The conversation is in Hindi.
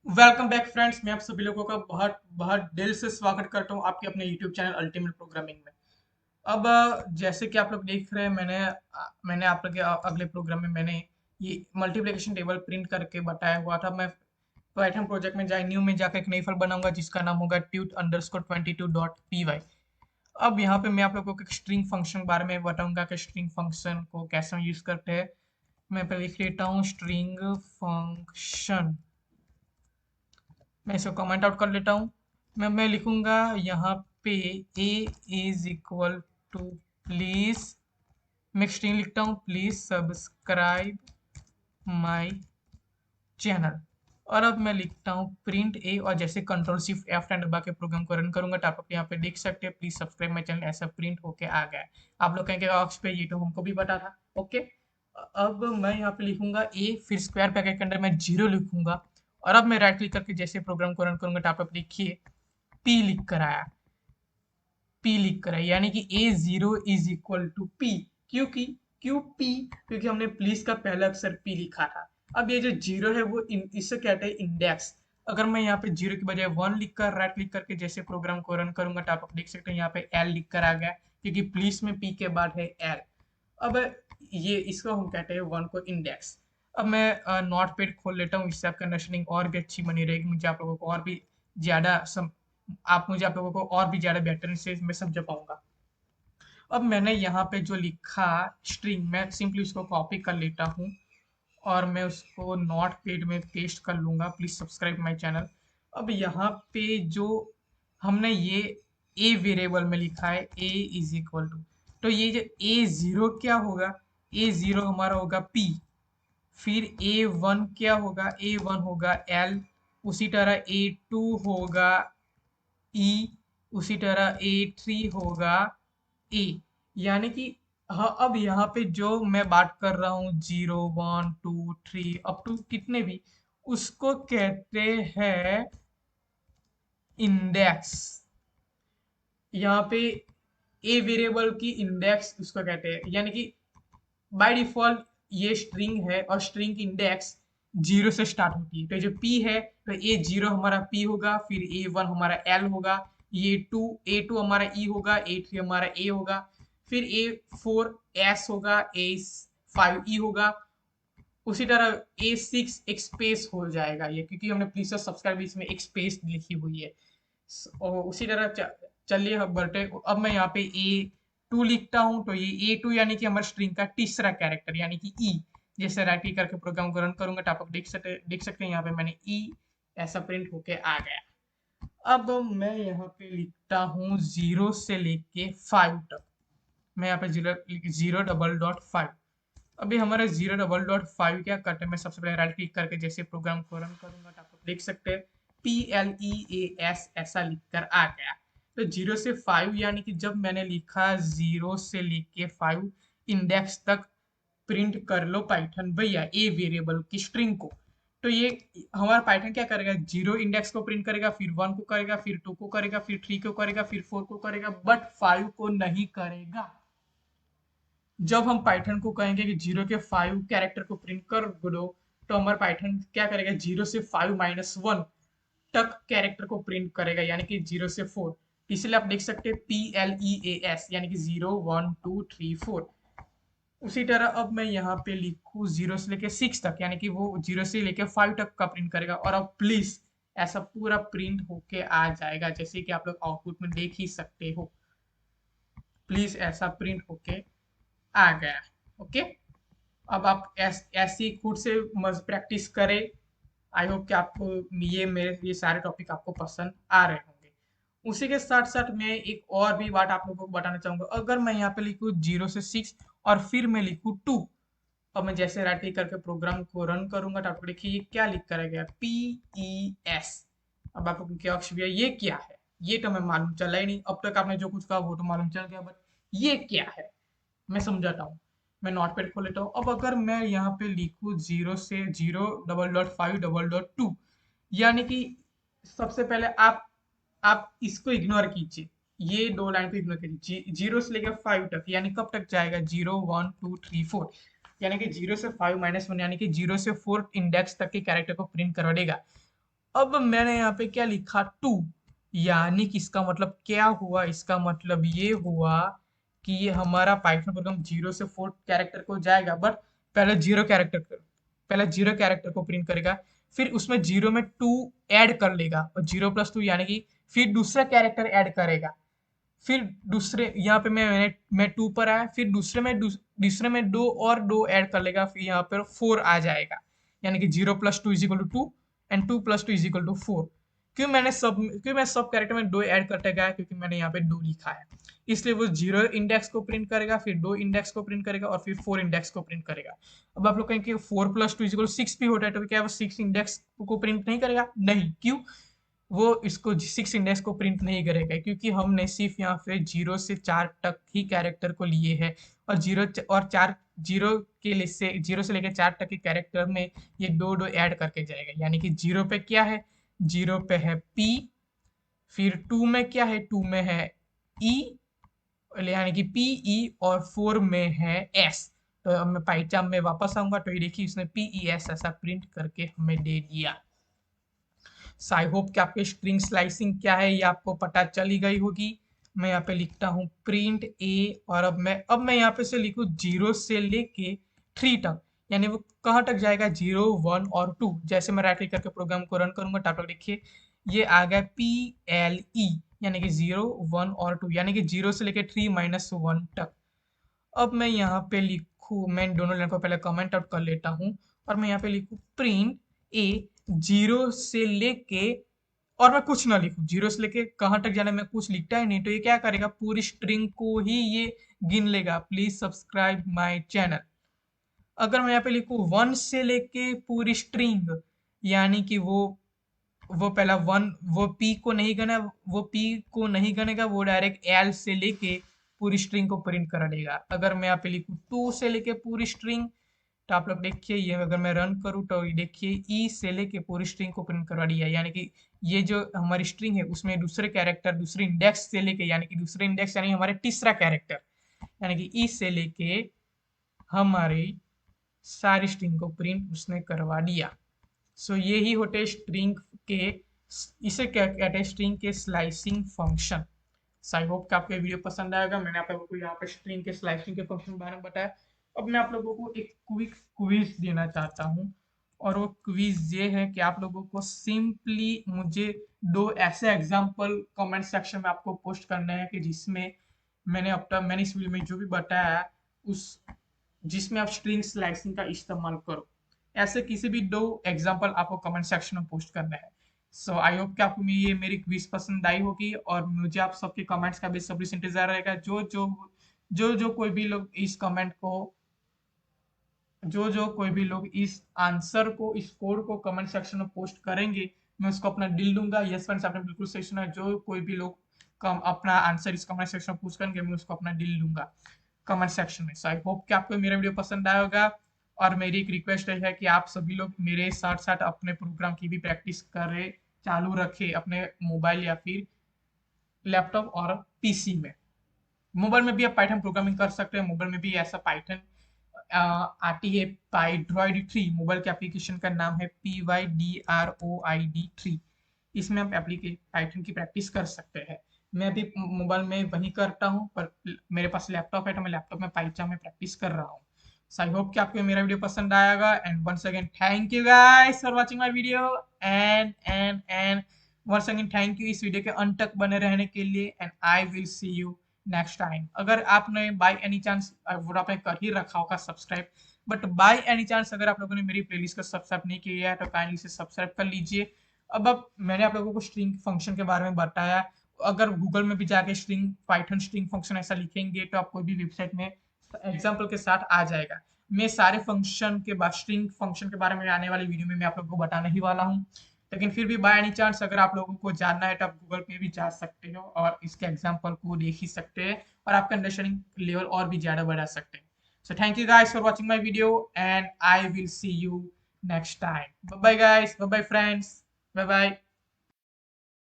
Welcome back friends. मैं आप सभी लोगों का बहुत बहुत दिल से स्वागत करता हूं आपके अपने यूट्यूब चैनल अल्टीमेट प्रोग्रामिंग में। अब जैसे कि आप लोग देख रहे हैं, मैंने आप लोग के अगले प्रोग्राम में मैंने ये मल्टीप्लिकेशन टेबल प्रिंट करके बताया हुआ था। मैं पाइथन प्रोजेक्ट में जाए न्यू में जाकर एक नई फाइल बनाऊंगा जिसका नाम होगा tut_22.py। अब यहाँ पे मैं आप लोगों को एक स्ट्रिंग फंक्शन के बारे में बताऊंगा कि स्ट्रिंग फंक्शन को कैसे यूज करते हैं। मैं पहले लिख लेता हूँ स्ट्रिंग फंक्शन। मैं इसको कमेंट आउट कर लेता हूँ। मैं लिखूंगा यहाँ पे a is equal to please. मैं स्ट्रिंग लिखता हूँ प्लीज सब्सक्राइब माई चैनल। और अब मैं लिखता हूँ प्रिंट ए, और जैसे कंट्रोल शिफ्ट F10 दबा के प्रोग्राम को रन करूंगा तो आप यहाँ पे देख सकते हैं प्लीज सब्सक्राइब माई चैनल ऐसा प्रिंट होके आ गया है। आप लोग कहेंगे ऑक्स पे, ये तो हमको भी पता था। ओके, अब मैं यहाँ पे लिखूंगा ए, फिर स्क्वायर ब्रैकेट के अंदर मैं जीरो लिखूंगा। और अब मैं राइट क्लिक करके जैसे प्रोग्राम को रन करूंगा तो आप देखिए पी लिख कर आया। पी लिख कर आया यानी कि A zero is equal to P. क्योंकि क्यों पी? क्योंकि हमने प्लीज का पहला अक्षर पी लिखा था। अब ये जो जीरो है वो इससे कहते हैं इंडेक्स। अगर मैं यहाँ पे जीरो की बजाय वन लिख कर राइट क्लिक करके जैसे प्रोग्राम को रन करूंगा तो आप देख सकते हैं यहाँ पे एल लिख कर आ गया, क्योंकि प्लीज में पी के बाद है एल। अब ये इसको हम कहते हैं वन को इंडेक्स। अब मैं नोट पैड खोल लेता हूँ, इससे आपका अंडरस्टैंडिंग और भी अच्छी बनी रहेगी। मुझे आप लोगों को और भी ज्यादा आप मुझे आप लोगों को और भी ज्यादा बेहतर से मैं समझा पाऊंगा। अब मैंने यहाँ पे जो लिखा स्ट्रिंग, मैं सिंपली उसको कॉपी कर लेता हूँ और मैं उसको नोट पैड में पेस्ट कर लूंगा प्लीज सब्सक्राइब माई चैनल। अब यहाँ पे जो हमने ये ए वेरिएबल में लिखा है ए इज इक्वल टू, तो ये जो ए जीरो क्या होगा? ए जीरो हमारा होगा पी। फिर ए वन क्या होगा? ए वन होगा एल। उसी तरह ए टू होगा ई। उसी तरह ए थ्री होगा ए। यानी कि हाँ, अब यहाँ पे जो मैं बात कर रहा हूँ zero one two three up to कितने भी, उसको कहते हैं इंडेक्स। यहाँ पे ए वेरिएबल की इंडेक्स उसको कहते हैं, यानी कि बाय डिफॉल्ट ये स्ट्रिंग है और स्ट्रिंग की इंडेक्स जीरो से स्टार्ट होती है। तो जो पी है तो ए जीरो हमारा पी होगा, फिर ए वन हमारा एल होगा, ए टू हमारा ई होगा, ए थ्री हमारा ए होगा, फिर ए फोर एस होगा, ए फाइव ई होगा। उसी तरह ए सिक्स एक स्पेस हो जाएगा ये, क्योंकि हमने प्लीज सब्सक्राइब इसमें एक स्पेस लिखी हुई है। और उसी तरह चलिए हम बढ़ते। अब मैं यहाँ पे ए टू लिखता हूँ तो ये ए टू यानी कि हमारे स्ट्रिंग का तीसरा कैरेक्टर यानी कि ई। जैसे राइट क्लिक करके प्रोग्राम को रन करूंगा तो आप देख सकते हैं यहाँ पे मैंने ई ऐसा प्रिंट होके आ गया। अब मैं यहाँ पे लिखता हूँ जीरो से लेके फाइव तक। मैं यहाँ पे zero zero double dot five. अभी हमारा जीरो डबल डॉट फाइव क्या करते हैं, मैं सबसे पहले राइट क्लिक करके जैसे प्रोग्राम को रन करूंगा तो आप लोग देख सकते हैं PLEAS ऐसा लिख कर आ गया। तो जीरो से फाइव यानी कि जब मैंने लिखा जीरो से लेके फाइव इंडेक्स तक प्रिंट कर लो पाइथन भैया ए वेरिएबल की स्ट्रिंग को। तो ये हमारा पाइथन क्या करेगा? जीरो इंडेक्स को प्रिंट करेगा, फिर वन को करेगा, फिर टू को करेगा, फिर थ्री को करेगा, फिर फोर को करेगा, बट फाइव को नहीं करेगा। जब हम पाइथन को कहेंगे कि जीरो के फाइव कैरेक्टर को प्रिंट कर दो, तो हमारा पाइथन क्या करेगा? जीरो से फाइव माइनस वन तक कैरेक्टर को प्रिंट करेगा, यानी कि जीरो से फोर। इसलिए आप देख सकते हैं PLEAS यानी कि zero one two three four. उसी तरह अब मैं यहाँ पे लिखूँ जीरो से लेके सिक्स तक, यानी कि वो जीरो से लेके फाइव तक का प्रिंट करेगा। और अब प्लीज ऐसा पूरा प्रिंट होके आ जाएगा, जैसे कि आप लोग आउटपुट में देख ही सकते हो। प्लीज ऐसा प्रिंट होके आ गया। ओके, अब आप ऐसी खुद से प्रैक्टिस करें। आई होप कि आपको ये सारे टॉपिक आपको पसंद आ रहे होंगे। उसी के साथ साथ मैं एक और भी बात आप लोगों को बताना चाहूंगा। अगर मैं यहाँ पे लिखूँ जीरो से सिक्स और फिर मैं लिखूँ टू, और मैं जैसे राइट क्लिक करके प्रोग्राम को रन करूंगा तो आपको देखिए ये क्या लिख कर गया PES। अब आपको क्या ऑप्शन भैया ये क्या है? ये तो मैं मालूम चला ही नहीं, अब तक आपने जो कुछ कहा वो तो मालूम चल गया, बट ये क्या है मैं समझाता हूँ। मैं नोटपैड खोल लेता हूँ। अब अगर मैं यहाँ पे लिखूँ जीरो से zero double dot five double dot to, यानी कि सबसे पहले आप इसको इग्नोर कीजिए, ये दो लाइन को इग्नोर कीजिए। जीरो से लेकर फाइव तक यानी कब तक जाएगा? Zero one two three four, यानी कि जीरो से फाइव माइनस वन यानी कि जीरो से फोर इंडेक्स तक के कैरेक्टर को प्रिंट करवा देगा। अब मैंने यहाँ पे क्या लिखा 2, यानी कि इसका मतलब क्या हुआ, इसका मतलब ये हुआ कि ये हमारा पाइथन प्रोग्राम 0 से 4 कैरेक्टर को जाएगा, बट पहले जीरो कैरेक्टर को प्रिंट करेगा, फिर उसमें जीरो में 2 ऐड कर लेगा, और 0 + 2 यानी कि फिर दूसरा कैरेक्टर ऐड करेगा, फिर दूसरे यहाँ पे मैं 2 पर आया, फिर दूसरे में 2 ऐड कर लेगा, फिर यहाँ पर 4 आ जाएगा, यानी कि 0 + 2 = 2 एंड 2 + 2 = 4। क्यों मैं सब कैरेक्टर में 2 ऐड करते गया, क्योंकि मैंने यहाँ पे 2 लिखा है, इसलिए वो 0 इंडेक्स को प्रिंट करेगा, फिर 2 इंडेक्स को प्रिंट करेगा, और फिर 4 इंडेक्स को प्रिंट करेगा। अब आप लोग कहेंगे 4 + 2 = 6 भी होता है, तो क्या वो 6 इंडेक्स को प्रिंट नहीं करेगा? नहीं, क्यों? वो इसको 6 इंडेक्स को प्रिंट नहीं करेगा, क्योंकि हमने सिर्फ यहाँ पे 0 से 4 तक ही कैरेक्टर को लिए है, और 0 और 4, 0 से लेकर 4 तक के कैरेक्टर में ये 2 ऐड करके जाएगा, यानी कि 0 पे क्या है, 0 पे है P, फिर 2 में क्या है, 2 में है E, यानी कि PE, और 4 में है S। तो अब मैं पाइचाम में वापस आऊंगा, तो ये देखिए इसने PES ऐसा प्रिंट करके हमें दे दिया। सो आई होप कि आपके स्ट्रिंग स्लाइसिंग क्या है ये आपको पता चली गई होगी। मैं यहाँ पे लिखता हूँ प्रिंट ए, और अब मैं यहाँ पे से लिखूँ 0 से लेके 3 तक, यानी वो कहाँ तक जाएगा, 0, 1 और 2। जैसे मैं राइट क्लिक करके प्रोग्राम को रन करूंगा, तब तक देखिए ये आ गया PLE, यानी कि 0, 1 और 2, यानी कि 0 से लेके 3 - 1 तक। अब मैं यहाँ पे लिखूँ, मैं दोनों लाइन को पहले कमेंट आउट कर लेता हूँ, और मैं यहाँ पे लिखूँ प्रिंट ए 0 से लेके, और मैं कुछ ना लिखूँ, 0 से लेके कहाँ तक जाना, मैं कुछ लिखता ही नहीं, तो ये क्या करेगा, पूरी स्ट्रिंग को ही ये गिन लेगा। Please subscribe my channel. अगर मैं यहाँ पे लिखूँ 1 से लेके पूरी स्ट्रिंग, यानी कि वो पहला 1, वो पी को नहीं गनेगा, वो डायरेक्ट एल से लेके पूरी स्ट्रिंग को प्रिंट कर देगा। अगर मैं यहाँ पे लिखूँ 2 से लेके पूरी स्ट्रिंग, तो आप लोग देखिए ये अगर मैं रन करूँ, तो ये देखिए ई से लेके पूरी स्ट्रिंग को प्रिंट करवा दिया, यानी कि ये जो हमारी स्ट्रिंग है उसमें दूसरे कैरेक्टर दूसरे इंडेक्स से लेके, यानी कि दूसरे इंडेक्स यानी हमारे तीसरा कैरेक्टर, यानी कि ई से लेके हमारी सारी स्ट्रिंग को प्रिंट उसने करवा दिया। सो यही होते स्ट्रिंग के, इसे क्या कहते हैं, स्ट्रिंग के स्लाइसिंग फंक्शन। आई होप कि आपको ये वीडियो पसंद आएगा। मैंने आप लोगों को यहाँ पे स्ट्रिंग के स्लाइसिंग के फंक्शन के बारे में बताया। अब मैं आप लोगों को एक क्विक क्विज देना चाहता हूँ, और वो क्विज ये है कि आप लोगों को सिंपली मुझे 2 ऐसे एग्जाम्पल कमेंट सेक्शन में आपको पोस्ट करने हैं कि जिसमें मैंने इस वीडियो में जो भी बताया उस जिसमें आप स्ट्रिंग स्लाइसिंग का इस्तेमाल करो। ऐसे किसी भी 2 एग्जाम्पल आपको कमेंट सेक्शन में पोस्ट करना है। सो आई होप कि आपको ये मेरी क्विज पसंद आई होगी, और मुझे आप सबके कमेंट्स का बेसब्री से इंतजार रहेगा। जो कोई भी लोग इस कमेंट को जो कोई भी लोग इस आंसर को, इस कोड को कमेंट सेक्शन में पोस्ट करेंगे, मैं उसको अपना दिल दूंगा। यस फ्रेंड्स, आपने बिल्कुल सही सुना, जो कोई भी लोग अपना आंसर इस कमेंट सेक्शन में पोस्ट करेंगे, मैं उसको अपना दिल दूंगा कमेंट सेक्शन में। सो आई होप कि आपको मेरा वीडियो पसंद आया होगा, और मेरी एक रिक्वेस्ट है कि आप सभी लोग मेरे साथ साथ अपने प्रोग्राम की भी प्रैक्टिस करें, चालू रखें अपने मोबाइल या फिर लैपटॉप और पीसी में। मोबाइल में भी आप पाइथन प्रोग्रामिंग कर सकते हैं। मोबाइल में भी ऐसा पाइथन आती है, पाइड्रॉइड 3 मोबाइल के एप्लीकेशन का नाम है PYDROID 3। इसमें आप पाइथन की प्रैक्टिस कर सकते हैं। मैं भी मोबाइल में वही करता हूँ, पर मेरे पास लैपटॉप है, तो मैं लैपटॉप में पाइथन में प्रैक्टिस कर रहा हूँ। सो आई होप कि आपको मेरा वीडियो पसंद आएगा, and once again thank you guys for watching my video, and once again thank you इस वीडियो के अंत तक बने रहने के लिए, and I will see you next time. अगर आपने बाय एनी चांस, वो आपने कर ही रखा होगा subscribe, but by any chance अगर आप लोगों ने मेरी प्लेलिस्ट को सब्सक्राइब नहीं किया है, तो काइंडली से सब्सक्राइब कर लीजिए। अब मैंने आप लोगों को स्ट्रिंग फंक्शन के बारे में बताया। अगर गूगल में भी जाके स्ट्रिंग पाइथन स्ट्रिंग फंक्शन ऐसा लिखेंगे, तो आप कोई भी वेबसाइट में एग्जाम्पल के साथ आ जाएगा। मैं सारे फंक्शन के बाद स्ट्रिंग फंक्शन के बारे में आने वाली वीडियो में मैं आप लोगों को बताने ही वाला हूँ। लेकिन फिर भी बाय एनी चांस अगर आप लोगों को जानना है, तो आप गूगल पे भी जा सकते हो और इसके एग्जाम्पल को देख ही सकते हैं, और आपका अंडरस्टैंडिंग लेवल और भी ज्यादा बढ़ा सकते हैं। So thank you guys for watching my video, and I will see you next time. Bye bye guys, bye bye friends, bye bye.